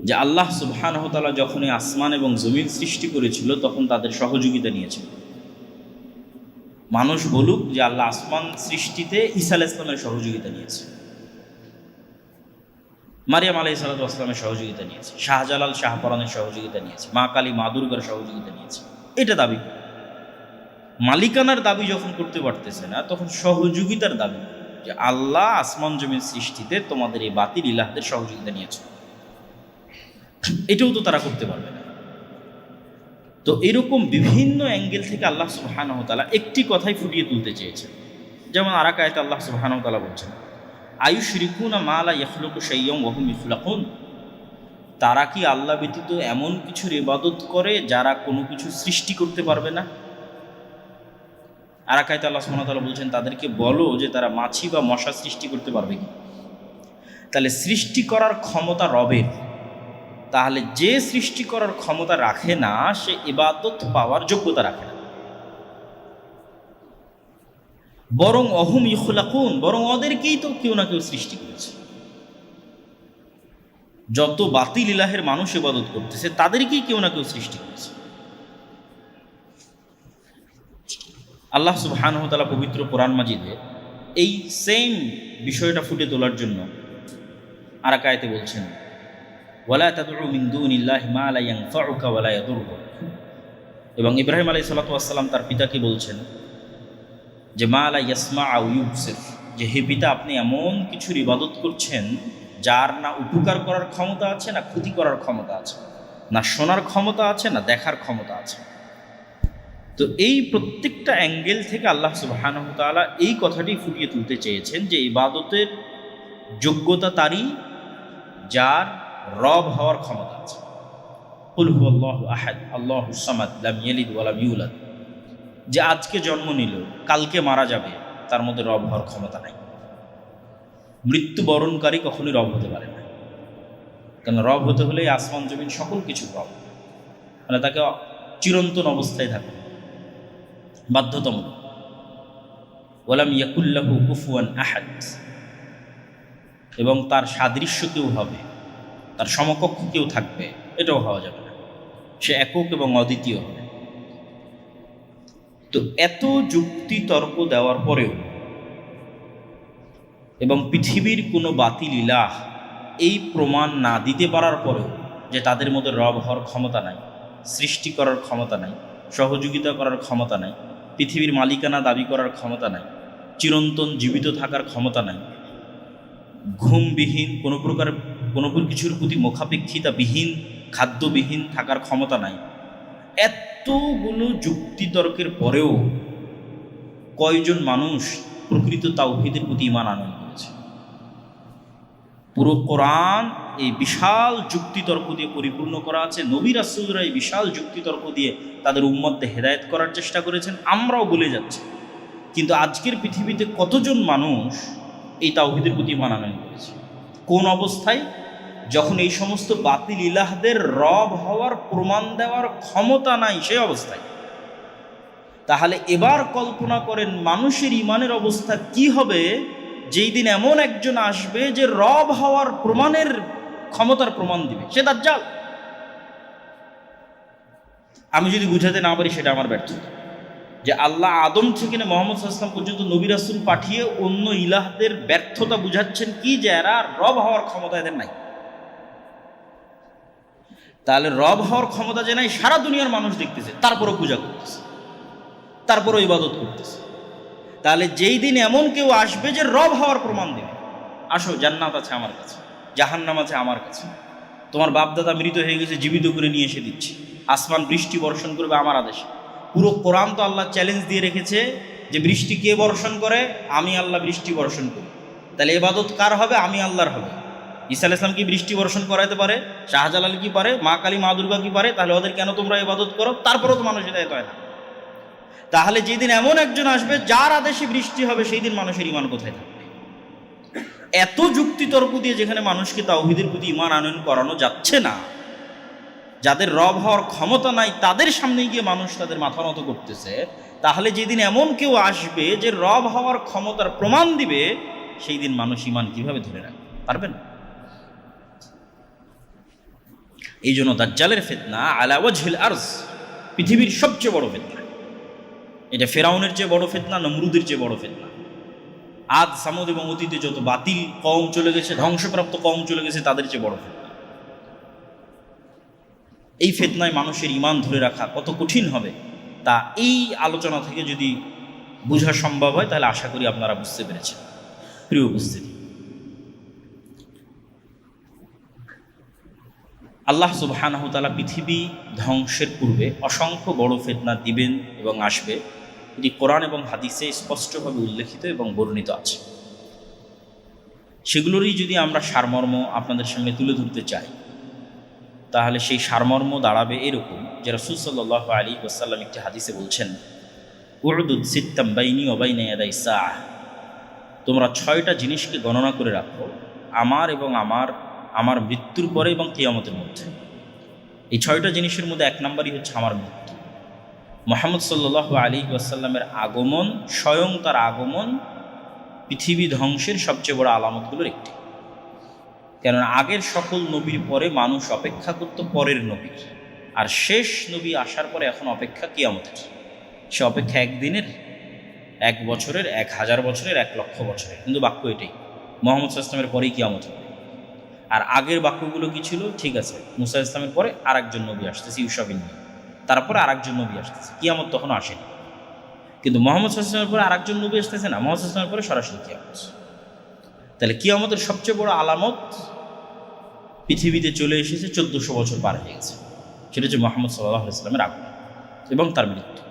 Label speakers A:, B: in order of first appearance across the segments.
A: যে আল্লাহ সুবহানাহু ওয়া তাআলা যখন এই আসমান এবং জমিন সৃষ্টি করেছিল তখন তাদের সহযোগিতা নিয়েছিল। মানুষ বলুক যে আল্লাহ আসমান সৃষ্টিতে ঈসা আলাইহিস সালামের সহযোগিতা নিয়েছে, মারিয়াম আলাইহিস সালামের সহযোগিতা নিয়েছে, শাহজালাল শাহপরানের সহযোগিতা নিয়েছে, মা কালী মা দুর্গার সহযোগিতা নিয়েছে, এটা দাবি। মালিকানার দাবি যখন করতে পারতেছে না তখন সহযোগিতার দাবি, যে আল্লাহ আসমান জমিন সৃষ্টিতে তোমাদের এই বাতিল ইলাহদের সহযোগিতা নিয়েছে, এটাও তো তারা করতে পারবে না। তো এরকম বিভিন্ন অ্যাঙ্গেল থেকে আল্লাহ সুবহানাহু ওয়া তাআলা একটি কথাই ফুটিয়ে তুলতে চেয়েছেন। যেমন আর এক আয়াতে আল্লাহ সুবহানাহু ওয়া তাআলা বলছেন, আয়ুশরিকুনা মা লা ইয়াখলুকু শাইয়্যান ওয়া হুম ইখলাকুন, তারা কি আল্লাহ ব্যতীত এমন কিছুর ইবাদত করে যারা কোনো কিছু সৃষ্টি করতে পারবে না। আর এক আয়াতে আল্লাহ সুবহানাহু ওয়া তাআলা বলছেন, তাদেরকে বলো যে তারা মাছি বা মশা সৃষ্টি করতে পারবে কি। তাহলে সৃষ্টি করার ক্ষমতা রবের, তাহলে যে সৃষ্টি করার ক্ষমতা রাখে না সে ইবাদত পাওয়ার যোগ্যতা রাখে না। বরং অহুম ইখলাকুন, বরং ওদেরকেই তো কেউ না কেউ সৃষ্টি করেছে। যত বাতিল ইলাহের মানুষ ইবাদত করতেছে তাদেরকেই কেউ না কেউ সৃষ্টি করেছে। আল্লাহ সুবহানাহু ওয়া তাআলা পবিত্র কোরআন মাজিদে এই সেম বিষয়টা ফুটে তোলার জন্য আর এক আয়াতে বলছেন, ওয়ালা তাদউ মিন দুনিল্লাহি মা লা ইয়ানফাউকা ওয়া লা ইয়াদুররুক। এবং ইব্রাহিম আলাইহিস সালাতু ওয়াস সালাম তার পিতাকে বলছেন যে মা লা ইয়াসমা আও ইউবসির, যে হে পিতা আপনি এমন কিছুর ইবাদত করছেন যার না উপকার করার ক্ষমতা আছে না ক্ষতি করার ক্ষমতা আছে, না শোনার ক্ষমতা আছে না দেখার ক্ষমতা আছে। তো এই প্রত্যেকটা অ্যাঙ্গেল থেকে আল্লাহ সুবহানাহু ওয়া তাআলা এই কথাটি ফুটিয়ে তুলতে চেয়েছেন যে ইবাদতের যোগ্যতা তারই যার রব হওয়ার ক্ষমতা আছে। কুল হুয়াল্লাহু আহাদ আল্লাহুস সামাদ লাম ইয়ালিদ ওয়া লাম ইউলাদ, যে আজকে জন্ম নিল কালকে মারা যাবে তার মধ্যে রব হওয়ার ক্ষমতা নাই। মৃত্যুবরণকারী কখনোই রব হতে পারে না, কারণ রব হতে হলে আসমান জমিন সকল কিছু রব, মানে তাকে চিরন্তন অবস্থায় থাকে বাধ্যতামূলক। ওয়ালাম ইয়াকুল্লাহু কুফুয়ান আহাদ, এবং তার সাদৃশ্য কেউ হবে, তার সমকক্ষ কেউ থাকবে, এটাও হওয়া যাবে না। সে একক এবং অদ্বিতীয় হবে। তো এত যুক্তি তর্ক দেওয়ার পরেও এবং পৃথিবীর কোনো বাতিল ইলাহ এই প্রমাণ না দিতে পারার পরেও যে তাদের মধ্যে রব হওয়ার ক্ষমতা নাই, সৃষ্টি করার ক্ষমতা নাই, সহযোগিতা করার ক্ষমতা নাই, পৃথিবীর মালিকানা দাবি করার ক্ষমতা নাই, চিরন্তন জীবিত থাকার ক্ষমতা নাই, ঘুমবিহীন কোনো কিছুর প্রতি মুখাপেক্ষিতাবিহীন খাদ্যবিহীন থাকার ক্ষমতা নাই, এতগুলো যুক্তিতর্কের পরেও কয়জন মানুষ প্রকৃত তাওহীদের প্রতি ঈমান আনয়ন করেছে? পুরো কোরআন এই বিশাল যুক্তিতর্ক দিয়ে পরিপূর্ণ করা আছে। নবী রাসূলরা এই বিশাল যুক্তিতর্ক দিয়ে তাদের উম্মতদের হেদায়েত করার চেষ্টা করেছেন, আমরাও বলে যাচ্ছি। কিন্তু আজকের পৃথিবীতে কতজন মানুষ এই তাওহীদের প্রতি ঈমান আনয়ন করেছে? কোন অবস্থায়? যখন এই সমস্ত বাতিল ইলাহদের রব হওয়ার প্রমাণ দেওয়ার ক্ষমতা নাই সেই অবস্থায়। তাহলে এবার কল্পনা করেন মানুষের ঈমানের অবস্থা কি হবে যেই দিন এমন একজন আসবে যে রব হওয়ার প্রমাণের ক্ষমতার প্রমাণ দিবে, সে দাজ্জাল। আমি যদি বুঝাতে না পারি সেটা আমার ব্যর্থতা। যে আল্লাহ আদম থেকে না মুহাম্মদ সাল্লাল্লাহু আলাইহি ওয়াসাল্লাম পর্যন্ত নবী রাসূল পাঠিয়ে অন্য ইলাহদের ব্যর্থতা বুঝাচ্ছেন কি, যে এরা রব হওয়ার ক্ষমতা এদের নাই। তাহলে রব হওয়ার ক্ষমতা যে নাই সারা দুনিয়ার মানুষ দেখতেছে, তারপরও পূজা করতেছে, তারপরও ইবাদত করতেছে। তাহলে যেই দিন এমন কেউ আসবে যে রব হওয়ার প্রমাণ দেবে, আসো জান্নাত আছে আমার কাছে, জাহান্নাম আছে আমার কাছে, তোমার বাপদাদা মৃত হয়ে গেছে জীবিত করে নিয়ে এসে দিচ্ছি, আসমান বৃষ্টি বর্ষণ করবে আমার আদেশে। পুরো কোরআন তো আল্লাহ চ্যালেঞ্জ দিয়ে রেখেছে যে বৃষ্টি কে বর্ষণ করে? আমি আল্লাহ বৃষ্টি বর্ষণ করি। তাহলে ইবাদত কার হবে? আমি আল্লাহর হবে। ঈসা আলাইহিস সালাম কি বৃষ্টি বর্ষণ করাইতে পারে? শাহজালাল কি পারে? মা কালী মা দুর্গা কি পারে? তাহলে ওদের কেন তোমরা ইবাদত করো? তারপরেও তো মানুষ হিদায়াত হয় না। তাহলে যেদিন এমন একজন আসবে যার আদেশে বৃষ্টি হবে, সেই দিন মানুষের ঈমান কোথায় থাকবে? এত যুক্তিতর্ক দিয়ে যেখানে মানুষকে তাওহীদের প্রতি ঈমান আনয়ন করানো যাচ্ছে না, যাদের রব হওয়ার ক্ষমতা নাই তাদের সামনে গিয়ে মানুষ তাদের মাথা নত করতেছে, তাহলে যেদিন এমন কেউ আসবে যে রব হওয়ার ক্ষমতার প্রমাণ দিবে, সেই দিন মানুষ ঈমান কিভাবে ধরে রাখবে? পারবে না। এই জন্য দাজ্জালের ফিতনা আলা ওয়াজহিল আরজ, পৃথিবীর সবচেয়ে বড় ফিতনা। এটা ফেরাউনের চেয়ে বড় ফিতনা, নমরুদের চেয়ে বড় ফিতনা। আদ, সামুদ এবং অতীতে যত বাতিল কওম চলে গেছে, ধ্বংসপ্রাপ্ত কওম চলে গেছে, তাদের চেয়ে বড় ফিতনা। এই ফিতনায় মানুষের ঈমান ধরে রাখা কত কঠিন হবে তা এই আলোচনা থেকে যদি বোঝা সম্ভব হয় তাহলে আশা করি আপনারা বুঝতে পেরেছেন। প্রিয় উপস্থিতি, আল্লাহ সুবহানাহু ওয়া তাআলা পৃথিবী ধ্বংসের পূর্বে অসংখ্য বড় ফিতনা দিবেন এবং আসবে, এটি কোরআন এবং হাদিসে স্পষ্টভাবে উল্লেখিত এবং বর্ণিত আছে। সেগুলোরই যদি আমরা সারমর্ম আপনাদের সামনে তুলে ধরতে চাই তাহলে সেই সারমর্ম দাঁড়াবে এরকম যে রাসূল সাল্লাল্লাহু আলাইহি ওয়াসাল্লাম একটি হাদিসে বলছেন, উ'দুদ সিত্তাম বাইনি ওয়া বাইনা ইয়াদাই সাআহ, তোমরা 6টা জিনিসকে গণনা করে রাখো আমার এবং আমার মৃত্যুর পরে এবং কিয়ামতের মধ্যে। এই 6টা জিনিসের মধ্যে 1 নম্বরই হচ্ছে আমার মৃত্যু। মুহাম্মদ সাল্লাল্লাহু আলাইহি ওয়াসাল্লামের আগমন, স্বয়ং তার আগমন পৃথিবী ধ্বংসের সবচেয়ে বড় আলামতগুলোর একটি। কেননা আগের সকল নবীর পরে মানুষ অপেক্ষা করত পরের নবীর, আর শেষ নবী আসার পরে এখন অপেক্ষা কিয়ামতের। সে অপেক্ষা 1 দিনের, 1 বছরের, 1000 বছরের, 1 লক্ষ বছরের, কিন্তু বাক্য এটাই, মুহাম্মদ সাল্লাল্লাহু আলাইহি ওয়াসাল্লামের পরেই কিয়ামত হবে। আর আগের বাক্যগুলো কি ছিল? ঠিক আছে, মুসা ইসলামের পরে আরেকজন নবী আসতেছে ইউসা বিন নূন, তারপরে আরেকজন নবী আসতেছে, কিয়ামত তখনও আসেনি। কিন্তু মুহাম্মদ সাল্লাল্লাহু আলাইহি ওয়াসাল্লামের পরে আরেকজন নবী আসতেছে না, মুহাম্মদ সাল্লাল্লাহু আলাইহি ওয়াসাল্লামের পরে সরাসরি কিয়ামত। তাহলে কিয়ামতের সবচেয়ে বড় আলামত পৃথিবীতে চলে এসেছে, 1400 বছর পার হয়ে গেছে। সেটা হচ্ছে মুহাম্মদ সাল্লাল্লাহু আলাইহি ওয়াসাল্লামের আগমন এবং তার মৃত্যু।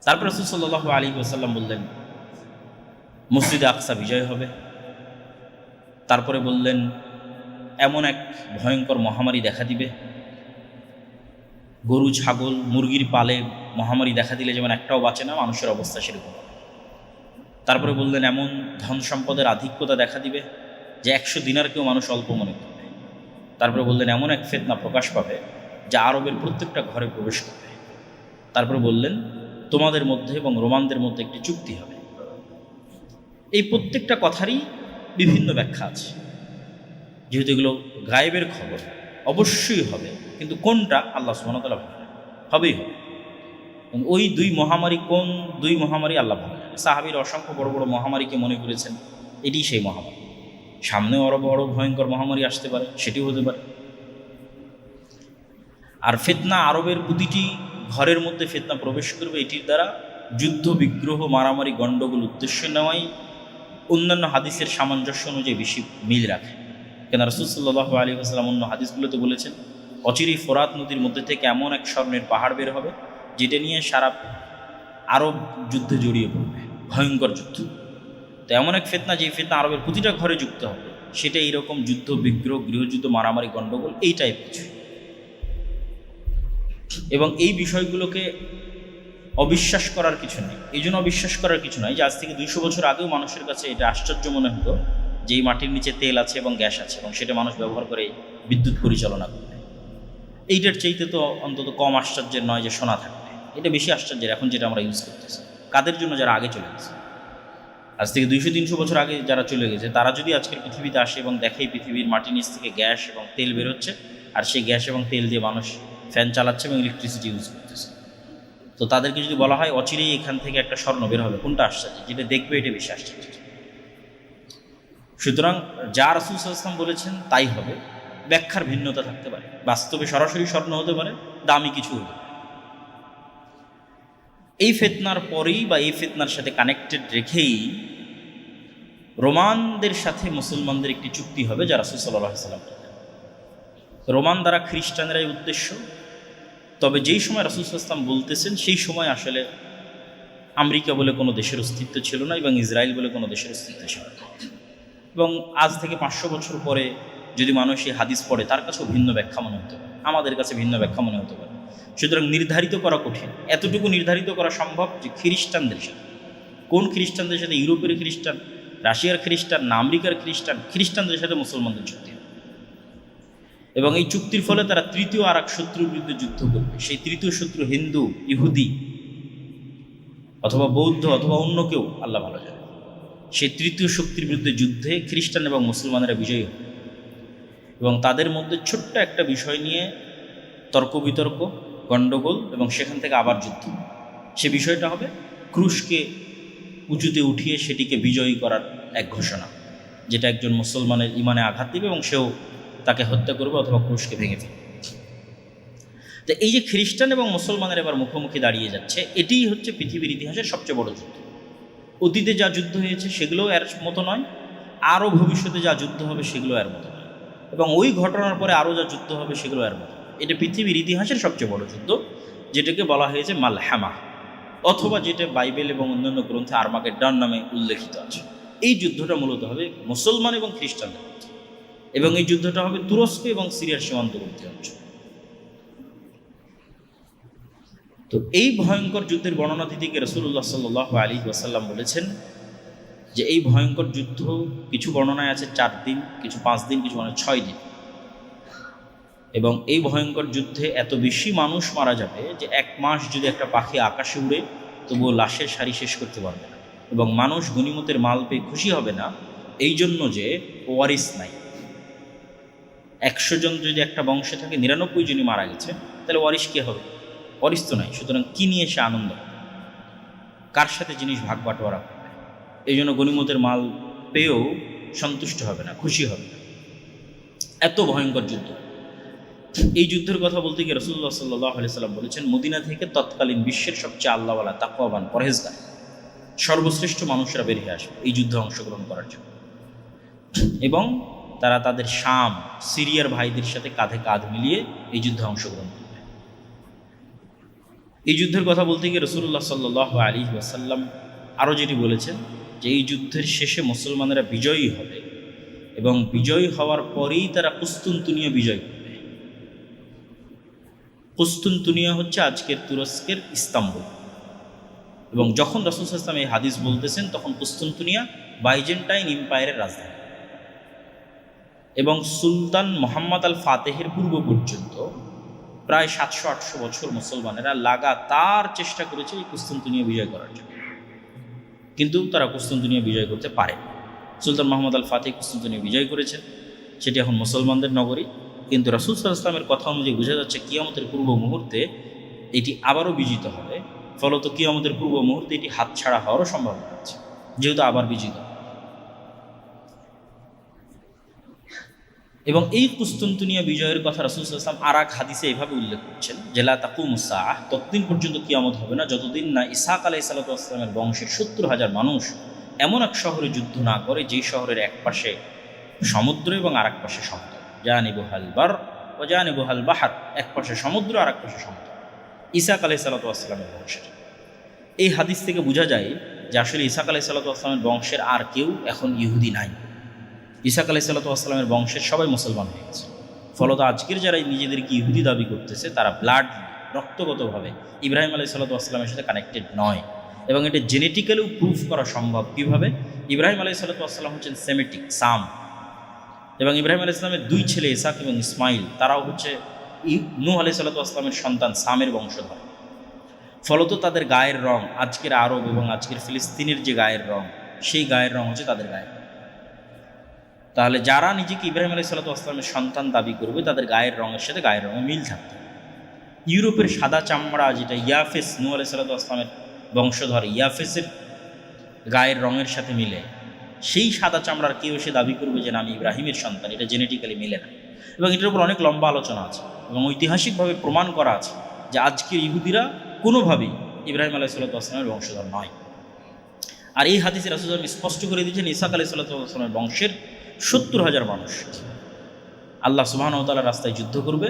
A: তারপর রাসূল সাল্লাল্লাহু আলাইহি ওয়াসাল্লাম বললেন মসজিদে আকসা বিজয় হবে। তারপরে বললেন এমন এক ভয়ঙ্কর মহামারী দেখা দিবে, গরু, ছাগল, মুরগির পালে মহামারী দেখা দিলে যেমন একটাও বাঁচে না, মানুষের অবস্থা সেরকম। তারপরে বললেন এমন ধন সম্পদের আধিক্যতা দেখা দিবে যে 100 দিনারকেও মানুষ অল্প মনে করবে। তারপরে বললেন এমন এক ফিতনা প্রকাশ পাবে যা আরবের প্রত্যেকটা ঘরে প্রবেশ করবে। তারপরে বললেন তোমাদের মধ্যে এবং রোমানদের মধ্যে একটি চুক্তি হবে। এই প্রত্যেকটা কথারই বিভিন্ন ব্যাখ্যা আছে, যেহেতু এগুলো গায়েবের খবর, অবশ্যই হবে, কিন্তু কোনটা আল্লাহ সুবহানাহু ওয়া তাআলা ভালো জানেন, হবেই হবে। ওই 2 মহামারী, কোন 2 মহামারী আল্লাহ ভালো জানেন। সাহাবীরা অসংখ্য বড় বড় মহামারীকে মনে করেছেন এটি সেই মহামারী। সামনেও আরো বড় ভয়ঙ্কর মহামারী আসতে পারে, সেটিও হতে পারে। আর ফিতনা আরবের প্রতিটি ঘরের মধ্যে ফিতনা প্রবেশ করবে, এটির দ্বারা যুদ্ধ, বিগ্রহ, মারামারি, গণ্ডগোল উদ্দেশ্য নেওয়াই অন্যান্য হাদিসের সামঞ্জস্য অনুযায়ী বেশি মিল রাখে। কেন রাসূল সাল্লাল্লাহু আলাইহি ওয়াসাল্লাম অন্য হাদিসগুলোতে বলেছেন অচিরেই ফোরাত নদীর মধ্যে থেকে এমন এক স্বর্ণের পাহাড় বের হবে যেটা নিয়ে সারা আরব যুদ্ধে জড়িয়ে পড়বে, ভয়ঙ্কর যুদ্ধ। তো এমন এক ফিতনা, যে ফিতনা আরবের প্রতিটা ঘরে যুক্ত হবে, সেটা এইরকম যুদ্ধ, বিগ্রহ, গৃহযুদ্ধ, মারামারি, গণ্ডগোল, এই টাইপ কিছু। এবং এই বিষয়গুলোকে অবিশ্বাস করার কিছু নেই। এই জন্য অবিশ্বাস করার কিছু নয় যে আজ থেকে 200 বছর আগেও মানুষের কাছে এটা আশ্চর্য মনে হতো যে এই মাটির নিচে তেল আছে এবং গ্যাস আছে এবং সেটা মানুষ ব্যবহার করে বিদ্যুৎ পরিচালনা করবে। এইটার চাইতে তো অন্তত কম আশ্চর্যের নয় যে সোনা থাকবে। এটা বেশি আশ্চর্যের এখন যেটা আমরা ইউজ করতেছি। কাদের জন্য? যারা আগে চলে গেছে। আজ থেকে 200-300 বছর আগে যারা চলে গেছে, তারা যদি আজকের পৃথিবীতে আসে এবং দেখে পৃথিবীর মাটির নিচ থেকে গ্যাস এবং তেল বেরোচ্ছে, আর সেই গ্যাস এবং তেল দিয়ে মানুষ ফ্যান চালাচ্ছে এবং ইলেকট্রিসিটি ইউজ করতেছে, তো তাদেরকে যদি বলা হয় অচিরেই এখান থেকে একটা স্বর্ণ বের হবে, কোনটা আশ্চর্য? যেটা দেখবে এটা বেশি আশ্চর্য। সুতরাং যা রাসূল সাল্লাল্লাহু আলাইহি ওয়াসাল্লাম বলেছেন তাই হবে, ব্যাখ্যার ভিন্নতা থাকতে পারে। বাস্তবে সরাসরি স্বর্ণ হতে পারে, দামি কিছু হতে পারে। এই ফিতনার পরেই বা এই ফিতনার সাথে কানেক্টেড রেখেই রোমানদের সাথে মুসলমানদের একটি চুক্তি হবে, যা রাসূল সাল্লাল্লাহু আলাইহি ওয়াসাল্লাম। রোমান দ্বারা খ্রিস্টানরাই উদ্দেশ্য। তবে যেই সময় রাসূল সাল্লাল্লাহু আলাইহি ওয়াসাল্লাম বলতেছেন সেই সময় আসলে আমেরিকা বলে কোনো দেশের অস্তিত্ব ছিল না এবং ইসরায়েল বলে কোনো দেশের অস্তিত্ব ছিল না। এবং আজ থেকে 500 বছর পরে যদি মানুষ এই হাদিস পড়ে, তার কাছেও ভিন্ন ব্যাখ্যা মনে হতে পারে, আমাদের কাছে ভিন্ন ব্যাখ্যা মনে হতে পারে। সুতরাং নির্ধারিত করা কঠিন। এতটুকু নির্ধারিত করা সম্ভব যে খ্রিস্টানদের সাথে, কোন খ্রিস্টানদের সাথে? ইউরোপের খ্রিস্টান, রাশিয়ার খ্রিস্টান না আমেরিকার খ্রিস্টান, খ্রিস্টানদের সাথে মুসলমানদের চুক্তি। এবং এই চুক্তির ফলে তারা তৃতীয় আর এক শত্রুর বিরুদ্ধে যুদ্ধ করবে। সেই তৃতীয় শত্রু হিন্দু, ইহুদি অথবা বৌদ্ধ অথবা অন্য কেউ, আল্লাহ ভালো জানে। সেই তৃতীয় শক্তির বিরুদ্ধে যুদ্ধে খ্রিস্টান এবং মুসলমানেরা বিজয়ী হবে। এবং তাদের মধ্যে ছোট্ট একটা বিষয় নিয়ে তর্ক বিতর্ক, গণ্ডগোল, এবং সেখান থেকে আবার যুদ্ধ। সে বিষয়টা হবে ক্রুশকে উঁচুতে উঠিয়ে সেটিকে বিজয়ী করার এক ঘোষণা, যেটা একজন মুসলমানের ইমানে আঘাত দেবে এবং সেও তাকে হত্যা করবে অথবা ক্রুশকে ভেঙে ফেলবে। তো এই যে খ্রিস্টান এবং মুসলমানের এবার মুখোমুখি দাঁড়িয়ে যাচ্ছে, এটিই হচ্ছে পৃথিবীর ইতিহাসের সবচেয়ে বড় যুদ্ধ। অতীতে যা যুদ্ধ হয়েছে সেগুলো এর মতো নয়, আরও ভবিষ্যতে যা যুদ্ধ হবে সেগুলো এর মতো নয়, এবং ওই ঘটনার পরে আরও যা যুদ্ধ হবে সেগুলো এর মতো। এটা পৃথিবীর ইতিহাসের সবচেয়ে বড় যুদ্ধ, যেটাকে বলা হয়েছে মালহামা, অথবা যেটা বাইবেল এবং অন্যান্য গ্রন্থে আর্মাগেড্ডন নামে উল্লেখিত আছে। এই যুদ্ধটা মূলত হবে মুসলমান এবং খ্রিস্টানদের মধ্যে, এবং এই যুদ্ধটা হবে তুরস্ক এবং সিরিয়ার সীমান্তবর্তী অঞ্চল। তো এই ভয়ঙ্কর যুদ্ধের বর্ণনা দিতে গিয়ে রাসূলুল্লাহ সাল্লাল্লাহু আলাইহি ওয়াসাল্লাম বলেছেন যে এই ভয়ঙ্কর যুদ্ধ কিছু বর্ণনায় আছে 4 দিন, কিছু 5 দিন, কিছু 6 দিন, এবং এই ভয়ঙ্কর যুদ্ধে এত বেশি মানুষ মারা যাবে যে 1 মাস যদি একটা পাখি আকাশে উড়ে তবুও লাশের সারি শেষ করতে পারবে না, এবং মানুষ গনিমতের মাল পেয়ে খুশি হবে না এই জন্য যে ওয়ারিস নাই। 100 জন যদি একটা বংশে থাকে, 99 জনই মারা গেছে, তাহলে ওয়ারিস কে হবে? ওয়ারিস তো নাই। সুতরাং কি নিয়ে সে আনন্দ হবে? কার সাথে জিনিস ভাগ বাটোয়ারা করবে? এই জন্য গনিমতের মাল পেয়েও সন্তুষ্ট হবে না, খুশি হবে না। এত ভয়ঙ্কর যুদ্ধ। এই যুদ্ধের কথা বলতে গিয়ে রাসূলুল্লাহ সাল্লাল্লাহু আলাইহি সাল্লাম বলেছেন, মদিনা থেকে তৎকালীন বিশ্বের সবচেয়ে আল্লাহওয়ালা, তাকওয়াবান, পরহেজগার, সর্বশ্রেষ্ঠ মানুষরা বেরিয়ে আসবে এই যুদ্ধে অংশগ্রহণ করার জন্য, এবং তারা তাদের শাম, সিরিয়ার ভাইদের সাথে কাঁধে কাঁধ মিলিয়ে এই যুদ্ধে অংশগ্রহণ করবে। এই যুদ্ধের কথা বলতে গিয়ে রাসূলুল্লাহ সাল্লাল্লাহু আলাইহি ওয়াসাল্লাম আরও যেটি বলেছেন যে এই যুদ্ধের শেষে মুসলমানেরা বিজয়ী হবে, এবং বিজয়ী হওয়ার পরেই তারা কুস্তুনতুনিয়া বিজয় করবে। কুস্তুনতুনিয়া হচ্ছে আজকের তুরস্কের ইস্তাম্বুল, এবং যখন রাসূল সাল্লাল্লাহু আলাইহি ওয়াসাল্লাম এই হাদিস বলতেছেন তখন কুস্তুনতুনিয়া বাইজেন্টাইন এম্পায়ারের রাজধানী, এবং সুলতান মুহাম্মদ আল ফাতেহের পূর্ব পর্যন্ত প্রায় 700-800 বছর মুসলমানেরা লাগাতার চেষ্টা করেছে এই কুস্তুনতুনিয়া বিজয় করার জন্য, কিন্তু তারা কুস্তুনতুনিয়া বিজয় করতে পারে। সুলতান মুহাম্মদ আল ফাতেহ কুস্তুনতুনিয়া বিজয় করেছেন, সেটি এখন মুসলমানদের নগরী, কিন্তু রাসূল সাল্লাল্লাহু আলাইহি ওয়াসাল্লামের কথা অনুযায়ী বোঝা যাচ্ছে কিয়ামতের পূর্ব মুহূর্তে এটি আবারও বিজিত হবে। ফলত কিয়ামতের পূর্ব মুহূর্তে এটি হাতছাড়া হওয়ারও সম্ভাবনা আছে, যেহেতু আবার বিজিত। এবং এই কুস্তুনতুনিয়া বিজয়ের কথা রাসূল সাল্লাল্লাহু আলাইহি ওয়াসাল্লাম আর এক হাদিসে এভাবে উল্লেখ করছেন যে লা তাকুমুস সাআহ, ততদিন পর্যন্ত কিয়ামত হবে না যতদিন না ইসহাক আলাইহিস সালাতু ওয়াস সালামের বংশের 70,000 মানুষ এমন এক শহরে যুদ্ধ না করে যেই শহরের এক পাশে সমুদ্র এবং আর এক পাশে সমুদ্র, জানিবুহাল বার ও জানিবুহাল বাহার, এক পাশে সমুদ্র আর এক পাশে সমুদ্র, ইসহাক আলাইহিস সালাতু ওয়াস সালামের বংশের। এই হাদিস থেকে বোঝা যায় যে আসলে ইসহাক আলাইহিস সালাতু ওয়াস সালামের বংশের আর কেউ এখন ইহুদি নাই। ইসহাক আলাইহিস সালাতু ওয়াস সালামের বংশের সবাই মুসলমান হয়ে গেছে। ফলত আজকের যারা নিজেদেরকে ইহুদি দাবি করতেছে তারা রক্তগতভাবে ইব্রাহিম আলাইহিস সালাতু ওয়াস সালামের সাথে কানেক্টেড নয়, এবং এটা জেনেটিক্যালিও প্রুফ করা সম্ভব। কীভাবে? ইব্রাহিম আলাইহিস সালাতু ওয়াস সালাম হচ্ছেন সেমিটিক, সাম, এবং ইব্রাহিম আলাইহিস সালামের 2 ছেলে ইসহাক এবং ইসমাইল, তারাও হচ্ছে নূহ আলাইহিস সালাতু ওয়াস সালামের সন্তান, সামের বংশধর। ফলত তাদের গায়ের রং আজকের আরব এবং আজকের ফিলিস্তিনের যে গায়ের রং, সেই গায়ের রং হচ্ছে তাদের গায়ের। তাহলে যারা নিজেকে ইব্রাহিম আলাইহিস সালাতু ওয়াস সালামের সন্তান দাবি করবে তাদের গায়ের রঙের সাথে গায়ের রঙে মিল থাকবে। ইউরোপের সাদা চামড়া, যেটা ইয়াফেস, নূহ আলাইহিস সালাতু ওয়াস সালামের বংশধর ইয়াফেসের গায়ের রঙের সাথে মিলে, সেই সাদা চামড়ার কেউ সে দাবি করবে যে আমি ইব্রাহিমের সন্তান, এটা জেনেটিক্যালি মিলে না। এবং এটার উপর অনেক লম্বা আলোচনা আছে এবং ঐতিহাসিকভাবে প্রমাণ করা আছে যে আজকের ইহুদিরা কোনোভাবেই ইব্রাহিম আলাইহিস সালাতু ওয়াস সালামের বংশধর নয়। আর এই হাদিসে রাসূল স্পষ্ট করে দিয়েছেন ইসহাক আলাইহিস সালাতু ওয়াস সালামের বংশের 70,000 মানুষ আল্লাহ সুবহানাহু ওয়া তাআলার রাস্তায় যুদ্ধ করবে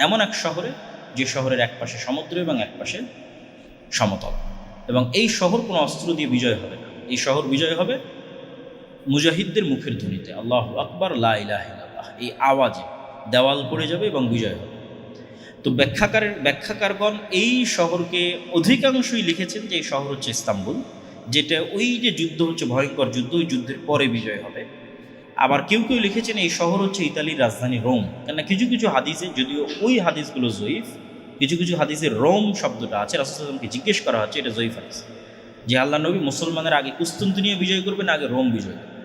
A: এমন এক শহরে, যে শহরের এক পাশে সমুদ্র এবং এক পাশে সমতল, এবং এই শহর কোনো অস্ত্র দিয়ে বিজয় হবে না। এই শহর বিজয় হবে মুজাহিদদের মুখের ধ্বনিতে, আল্লাহু আকবার, লা ইলাহা ইল্লাল্লাহ, এই আওয়াজে দেওয়াল পড়ে যাবে এবং বিজয় হবে। তো ব্যাখ্যাকারগণ এই শহরকে অধিকাংশই লিখেছেন যে এই শহর হচ্ছে ইস্তাম্বুল, যেটা ওই যে যুদ্ধ হচ্ছে ভয়ঙ্কর যুদ্ধ, ওই যুদ্ধের পরে বিজয় হবে। আবার কেউ কেউ লিখেছেন এই শহর হচ্ছে ইতালির রাজধানী রোম, কেননা কিছু কিছু হাদিসে, যদিও ওই হাদিসগুলো জয়ীফ, কিছু কিছু হাদিসে রোম শব্দটা আছে। রাসূল সাল্লাল্লাহু আলাইহি ওয়াসাল্লামকে জিজ্ঞেস করা হচ্ছে, এটা জয়ীফ হাদিস, যে আল্লাহ নবী মুসলমানের আগে কুস্তুনতুনিয়া বিজয় করবেন, আগে রোম বিজয় করবেন।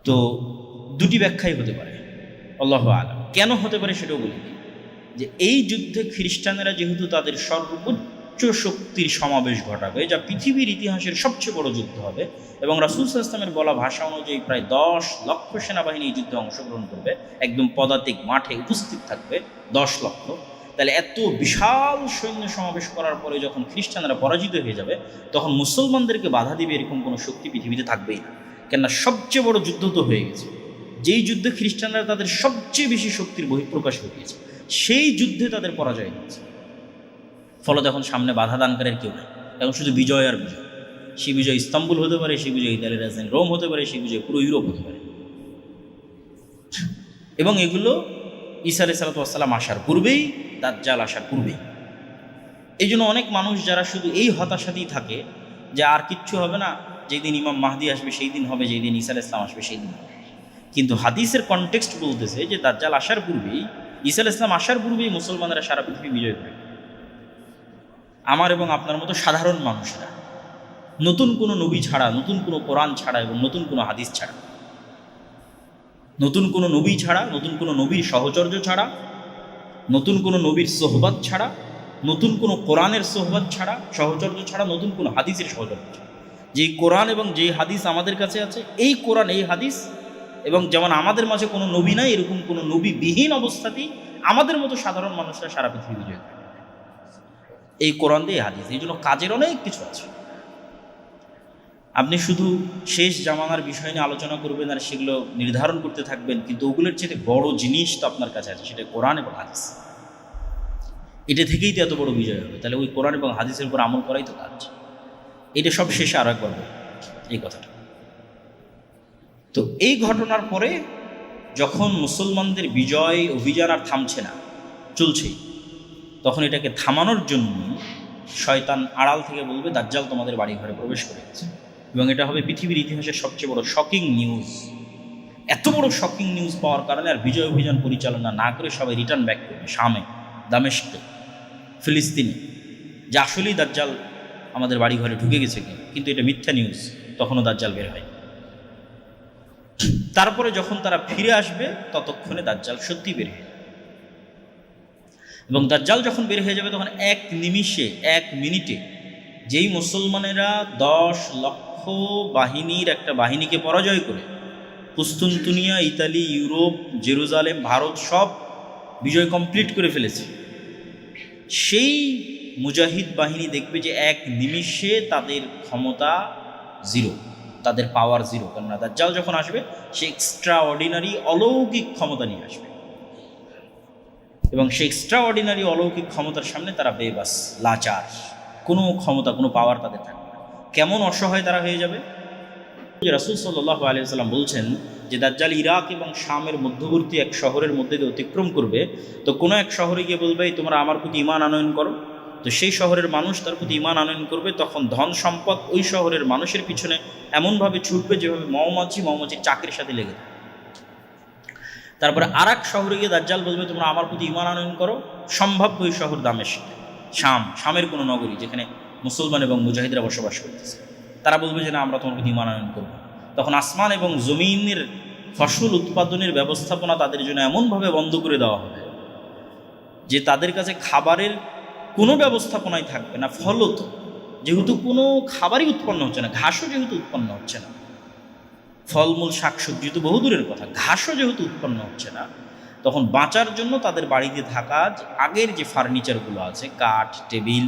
A: তো দুটি ব্যাখ্যাই হতে পারে, আল্লাহু আলাম। কেন হতে পারে সেটাও বলি, যে এই যুদ্ধে খ্রিস্টানেরা যেহেতু তাদের সর্বোচ্চ শক্তির সমাবেশ ঘটাবে, যা পৃথিবীর ইতিহাসের সবচেয়ে বড় যুদ্ধ হবে, এবং রাসূল সাল্লাল্লাহু আলাইহি ওয়াসাল্লামের বলা ভাষা অনুযায়ী প্রায় 10 লক্ষ সেনাবাহিনী এই যুদ্ধে অংশগ্রহণ করবে, একদম পদাতিক মাঠে উপস্থিত থাকবে 10 লক্ষ। তাহলে এত বিশাল সৈন্য সমাবেশ করার পরে যখন খ্রিস্টানরা পরাজিত হয়ে যাবে, তখন মুসলমানদেরকে বাধা দিবে এরকম কোনো শক্তি পৃথিবীতে থাকবেই না। কেননা সবচেয়ে বড় যুদ্ধ তো হয়ে গেছে, যেই যুদ্ধে খ্রিস্টানরা তাদের সবচেয়ে বেশি শক্তির বহিঃপ্রকাশ ঘটিয়েছে, সেই যুদ্ধে তাদের পরাজয় হয়েছে। ফলত এখন সামনে বাধা দানকারের কেউ নেই, এখন শুধু বিজয় আর বিজয়। সেই বিজয় ইস্তাম্বুল হতে পারে, সেই বিজয় ইতালির রাজধানী রোম হতে পারে, সেই বিজয় পুরো ইউরোপ হতে পারে। এবং এগুলো ঈসা আলাইহিস সালাম আসার পূর্বেই, দাজ্জাল আসার পূর্বেই। এই জন্য অনেক মানুষ যারা শুধু এই হতাশাতেই থাকে যে আর কিচ্ছু হবে না, যেই দিন ইমাম মাহদি আসবে সেই দিন হবে, যেই দিন ঈসা আলাইহিস সালাম আসবে সেই দিন হবে। কিন্তু হাদিসের কনটেক্সট বলতেছে যে দাজ্জাল আসার পূর্বেই, ঈসা আলাইহিস সালাম আসার পূর্বেই মুসলমানরা সারা পৃথিবী বিজয় করে। আমার এবং আপনার মতো সাধারণ মানুষরা, নতুন কোনো নবী ছাড়া, নতুন কোনো কোরআন ছাড়া এবং নতুন কোনো হাদিস ছাড়া, নতুন কোনো নবী ছাড়া, নতুন কোনো নবীর সহচর্য ছাড়া, নতুন কোনো নবীর সোহবত ছাড়া, নতুন কোনো কোরআনের সোহবত ছাড়া, সহচর্য ছাড়া, নতুন কোনো হাদিসের সহচর্য ছাড়া, যেই কোরআন এবং যেই হাদিস আমাদের কাছে আছে, এই কোরআন এই হাদিস, এবং যেমন আমাদের মাঝে কোনো নবী নাই, এরকম কোনো নবীবিহীন অবস্থাতেই আমাদের মতো সাধারণ মানুষরা সারা পৃথিবী বিজয় করে এই কোরআন দিয়ে হাদিস। এই জন্য কাজের অনেক কিছু আছে। আপনি শুধু শেষ জামানার বিষয় নিয়ে আলোচনা করবেন আর সেগুলো নির্ধারণ করতে থাকবেন, কিন্তু ওগুলোর চেয়ে বড় জিনিস তো আপনার কাছে আছে, সেটা কোরআন এবং হাদিস। এটা থেকেই তো এত বড় বিজয় হবে। তাহলে ওই কোরআন এবং হাদিসের উপর আমল করাই তো কাজ। এটা সব শেষে আরো একবার এই কথাটা। তো এই ঘটনার পরে যখন মুসলমানদের বিজয় অভিযান আর থামছে না, চলছেই, তখন এটাকে থামানোর জন্য শয়তান আড়াল থেকে বলবে দাজ্জাল তোমাদের বাড়ি ঘরে প্রবেশ করে গেছে, এবং এটা হবে পৃথিবীর ইতিহাসের সবচেয়ে বড় শকিং নিউজ। এত বড় শকিং নিউজ পাওয়ার কারণে আর বিজয় অভিযান পরিচালনা না করে সবাই রিটার্ন ব্যাক করবে শামে, দামেস্কে, ফিলিস্তিনে, যে আসলেই দাজ্জাল আমাদের বাড়ি ঘরে ঢুকে গেছে কিন্তু এটা মিথ্যা নিউজ। তখনও দাজ্জাল বের হয়। তারপরে যখন তারা ফিরে আসবে ততক্ষণে দাজ্জাল সত্যি বের হয়ে যাবে, এবং দাজ্জাল যখন বের হয়ে যাবে তখন এক নিমিষে, এক মিনিটে যেই মুসলমানেরা 10 লক্ষ বাহিনীর একটা বাহিনীকে পরাজয় করে কুস্তুনতুনিয়া, ইতালি, ইউরোপ, জেরুজালেম, ভারত সব বিজয় কমপ্লিট করে ফেলেছে, সেই মুজাহিদ বাহিনী দেখবে যে এক নিমিষে তাদের ক্ষমতা জিরো, তাদের পাওয়ার জিরো। কেননা দাজ্জাল যখন আসবে সে এক্সট্রা অর্ডিনারি অলৌকিক ক্ষমতা নিয়ে আসবে, এবং সে এক্সট্রা অর্ডিনারি অলৌকিক ক্ষমতার সামনে তারা বেবাস, লাচার, কোনো ক্ষমতা, কোনো পাওয়ার তাদের থাকবে না। কেমন অসহায় তারা হয়ে যাবে। যে রাসূল সাল্লাল্লাহু আলাইহি ওয়াসাল্লাম বলছেন যে দাজ্জাল ইরাক এবং শামের মধ্যবর্তী এক শহরের মধ্যে দিয়ে অতিক্রম করবে, তো কোনো এক শহরে গিয়ে বলবে তোমরা আমার প্রতি ঈমান আনয়ন করো, তো সেই শহরের মানুষ তার প্রতি ঈমান আনয়ন করবে। তখন ধন সম্পদ ওই শহরের মানুষের পিছনে এমনভাবে ছুটবে যেভাবে মৌমাছির চাকের সাথে লেগে থাকে। তারপরে আর এক শহরে গিয়ে দাজ্জাল বলবে তোমরা আমার প্রতি ঈমান আনয়ন করো। সম্ভাব্য ওই শহর দামেস্ক, শামের কোনো নগরী যেখানে মুসলমান এবং মুজাহিদরা বসবাস করতেছে। তারা বলবে যে না, আমরা তোমার প্রতি ঈমান আনয়ন করব। তখন আসমান এবং জমিনের ফসল উৎপাদনের ব্যবস্থাপনা তাদের জন্য এমনভাবে বন্ধ করে দেওয়া হবে যে তাদের কাছে খাবারের কোনো ব্যবস্থাপনাই থাকবে না। ফলত যেহেতু কোনো খাবারই উৎপন্ন হচ্ছে না, ঘাসও যেহেতু উৎপন্ন হচ্ছে না, ফলমূল শাকসবজি তো বহু দূরের কথা, ঘাসও যেহেতু উৎপন্ন হচ্ছে না, তখন বাঁচার জন্য তাদের বাড়িতে থাকা আগের যে ফার্নিচারগুলো আছে, কাঠ, টেবিল,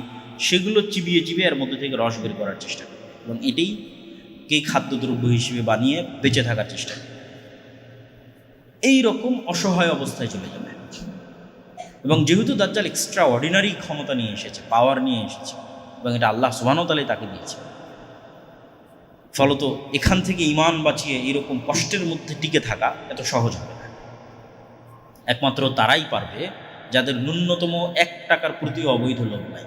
A: সেগুলো চিবিয়ে চিবিয়ে এর মধ্যে থেকে রস বের করার চেষ্টা করে, এবং এটাই খাদ্যদ্রব্য হিসেবে বানিয়ে বেঁচে থাকার চেষ্টা করে। এই রকম অসহায় অবস্থায় চলে যাবে। এবং যেহেতু দাজ্জাল এক্সট্রা অর্ডিনারি ক্ষমতা নিয়ে এসেছে, পাওয়ার নিয়ে এসেছে, এবং এটা আল্লাহ সুবহানাহু ওয়া তাআলাই তাকে দিয়েছে, ফলত এখান থেকে ঈমান বাঁচিয়ে এরকম কষ্টের মধ্যে টিকে থাকা এত সহজ হবে না। একমাত্র তারাই পারবে যাদের ন্যূনতম 1 টাকার প্রতি অবৈধ লোভ নাই।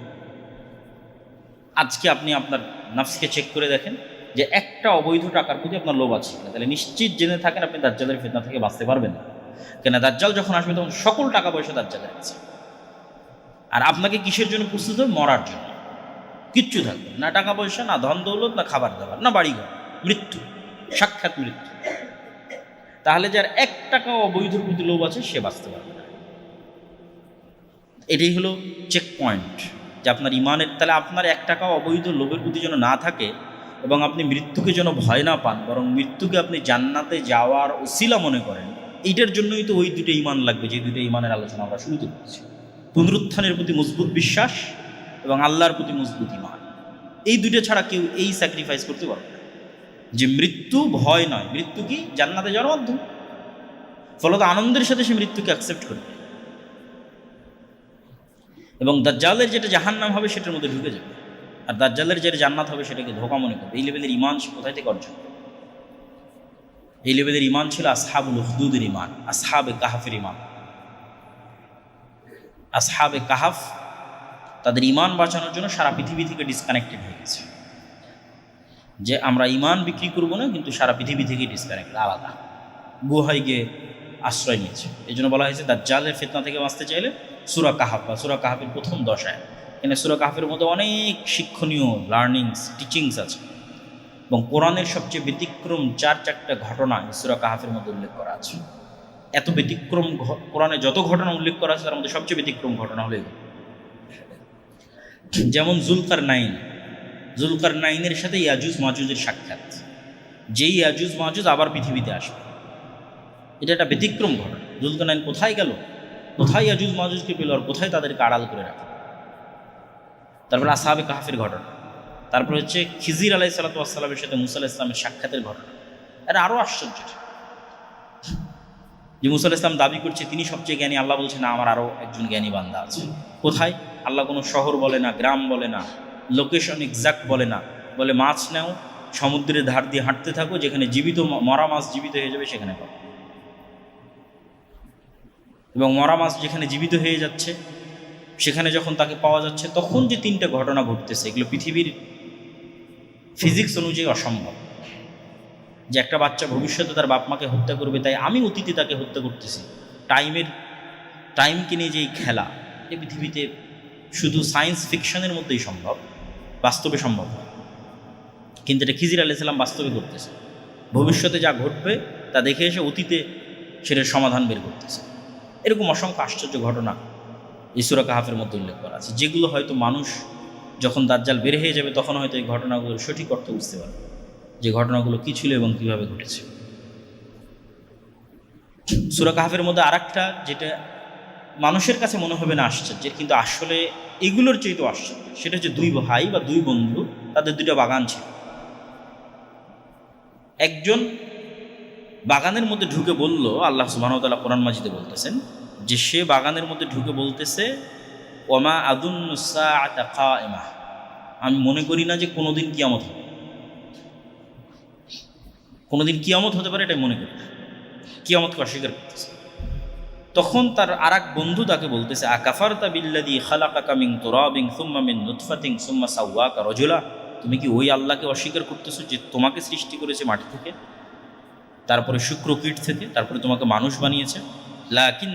A: আজকে আপনি আপনার নাফসকে চেক করে দেখেন যে একটা অবৈধ টাকার প্রতি আপনার লোভ আছে কিনা, তাহলে নিশ্চিত জেনে থাকেন আপনি দাজ্জালের ফিতনা থেকে বাঁচতে পারবেন না। কেন দাজ্জাল যখন আসবে তখন সকল টাকা পয়সা দাজ্জালের কাছে, আর আপনাকে কিসের জন্য প্রস্তুত হবে? মরার জন্য। কিচ্ছু থাকবে না, টাকা পয়সা, না ধন দৌলত, না খাবার দাবার, না বাড়িঘর, মৃত্যু, সাক্ষাৎ মৃত্যু। তাহলে যার 1 টাকাও অবৈধ প্রতি লোভ আছে সে বাঁচতে পারবে না। এটাই হলো চেক পয়েন্ট যে আপনার ইমানের, তাহলে আপনার 1 টাকাও অবৈধ লোভের প্রতি যেন না থাকে এবং আপনি মৃত্যুকে যেন ভয় না পান, বরং মৃত্যুকে আপনি জান্নাতে যাওয়ার ওসিলা মনে করেন। এইটার জন্যই তো ওই দুটো ইমান লাগবে, যে দুটো ইমানের আলোচনা আমরা শুরুতে করেছি। পুনরুত্থানের প্রতি মজবুত বিশ্বাস এবং আল্লাহর প্রতি মজবুত ইমান, এই দুটো ছাড়া কেউ এই স্যাক্রিফাইস করতে পারবে না। যে মৃত্যু ভয় নয়, মৃত্যু কি জান্নাতে যাওয়ার মাধ্যম, ফলত আনন্দের সাথে সে মৃত্যুকে অ্যাকসেপ্ট করবে এবং দাজ্জালের যেটা জাহান্নাম হবে সেটার মধ্যে ঢুকে যাবে, আর দাজ্জালের যেটা জান্নাত হবে সেটাকে ধোঁকা মনে করবে। এই লেভেলের ইমান সে কোথায় থেকে অর্জন করবে? এই লেভেলের ইমান ছিল আসহাবুল উখদুদের ইমান, আসহাবে কাহাফের ইমান। আসহাবে কাহাফ তাদের ইমান বাঁচানোর জন্য সারা পৃথিবী থেকে ডিসকানেক্টেড হয়ে গেছে, যে আমরা ইমান বিক্রি করবো না, কিন্তু সারা পৃথিবী থেকেই ডিসকানেক্টেড, আলাদা গুহায় গিয়ে আশ্রয় নিয়েছে। এই জন্য বলা হয়েছে দাজ্জালের ফিতনা থেকে বাঁচতে চাইলে সূরা কাহাফ বা সূরা কাহাফের প্রথম 10 আয়াত, এখানে সূরা কাহাফের মধ্যে অনেক শিক্ষণীয় লার্নিংস, টিচিংস আছে এবং কোরআনের সবচেয়ে ব্যতিক্রম 4-4টা ঘটনা সূরা কাহাফের মধ্যে উল্লেখ করা আছে। এত ব্যতিক্রম কোরআনে যত ঘটনা উল্লেখ করা আছে তার মধ্যে সবচেয়ে ব্যতিক্রম ঘটনা হলো এগুলো। যেমন জুলকারনাইনের সাথে ইয়াজুজ মাজুজের সাক্ষাৎ, যেই ইয়াজুজ মাজুজ আবার পৃথিবীতে আসবে, এটা একটা ব্যতিক্রম ঘটনা। জুলকারনাইন কোথায় গেল, কোথায় ইয়াজুজ মাজুজকে পেল, আর কোথায় তাদেরকে আড়াল করে রাখল। তারপরে আসহাবে কাহাফের ঘটনা, তারপরে হচ্ছে খিজির আলাইহিস সালাতু ওয়াস সালামের সাথে মুসা আলাইহিস সালামের সাক্ষাতের ঘটনা। এটা আরও আশ্চর্য যে মুসা আলাইহিস সালাম দাবি করছে তিনি সবচেয়ে জ্ঞানী, আল্লাহ বলছে না আমার আরও একজন জ্ঞানী বান্দা আছে। কোথায়? আল্লাহ কোনো শহর বলে না, গ্রাম বলে না, লোকেশন এক্সাক্ট বলে না, বলে মাছ নাও, সমুদ্রের ধার দিয়ে হাঁটতে থাকো, যেখানে জীবিত মরা মাছ জীবিত হয়ে যাবে সেখানে পাবো। এবং মরা মাছ যেখানে জীবিত হয়ে যাচ্ছে সেখানে যখন তাকে পাওয়া যাচ্ছে, তখন যে 3টা ঘটনা ঘটতেছে, এগুলো পৃথিবীর ফিজিক্স অনুযায়ী অসম্ভব। যে একটা বাচ্চা ভবিষ্যতে তার বাপ মাকে হত্যা করবে, তাই আমি অতীতে তাকে হত্যা করতেছি, টাইমকে নিয়ে যেই খেলা, এই পৃথিবীতে শুধু সায়েন্স ফিকশনের মধ্যেই সম্ভব, বাস্তবে সম্ভব নয়। কিন্তু এটা খিজির আলাইহিস সালাম বাস্তবে করতেছে, ভবিষ্যতে যা ঘটবে তা দেখে এসে অতীতে সেটার সমাধান বের করতেছে। এরকম অসংখ্য আশ্চর্য ঘটনা এই সূরা কাহাফের মধ্যে উল্লেখ করা আছে, যেগুলো হয়তো মানুষ যখন দাজ্জাল বের হয়ে যাবে তখন হয়তো এই ঘটনাগুলোর সঠিক অর্থ বুঝতে পারবে, যে ঘটনাগুলো কী ছিল এবং কীভাবে ঘটেছে। সূরা কাহাফের মধ্যে আরেকটা যেটা মানুষের কাছে মনে হবে না আশ্চর্যের, কিন্তু আসলে এগুলোর চেয়ে আশ্চর্য, সেটা হচ্ছে 2 ভাই বা 2 বন্ধু, তাদের 2টা বাগান ছিল। একজন বাগানের মধ্যে ঢুকে বলল, আল্লাহ সুবহানাহু ওয়া তাআলা কোরআন মাজিদে বলতেছেন যে সে বাগানের মধ্যে ঢুকে বলতেছে, ওমা আযুন্নু সাআতা কায়িমা, আমি মনে করি না যে কোনোদিন কিয়ামত হবে, কোনোদিন কিয়ামত হতে পারে এটাই মনে করি না, কিয়ামতকে অস্বীকার করতেছে। তখন তার আরেক বন্ধু তাকে বলতেছে, আকাফারতা বিল্লাযী খালাকাকা মিন তুরাবিন সুম্মা মিন নুতফাতিন সুম্মা সাওয়াকা রাজুলা, তুমি কি ওই আল্লাহকে অস্বীকার করতেছো যে তোমাকে সৃষ্টি করেছে মাটি থেকে, তারপরে শুক্রকীট থেকে, তারপরে তোমাকে মানুষ বানিয়েছে। লাকিন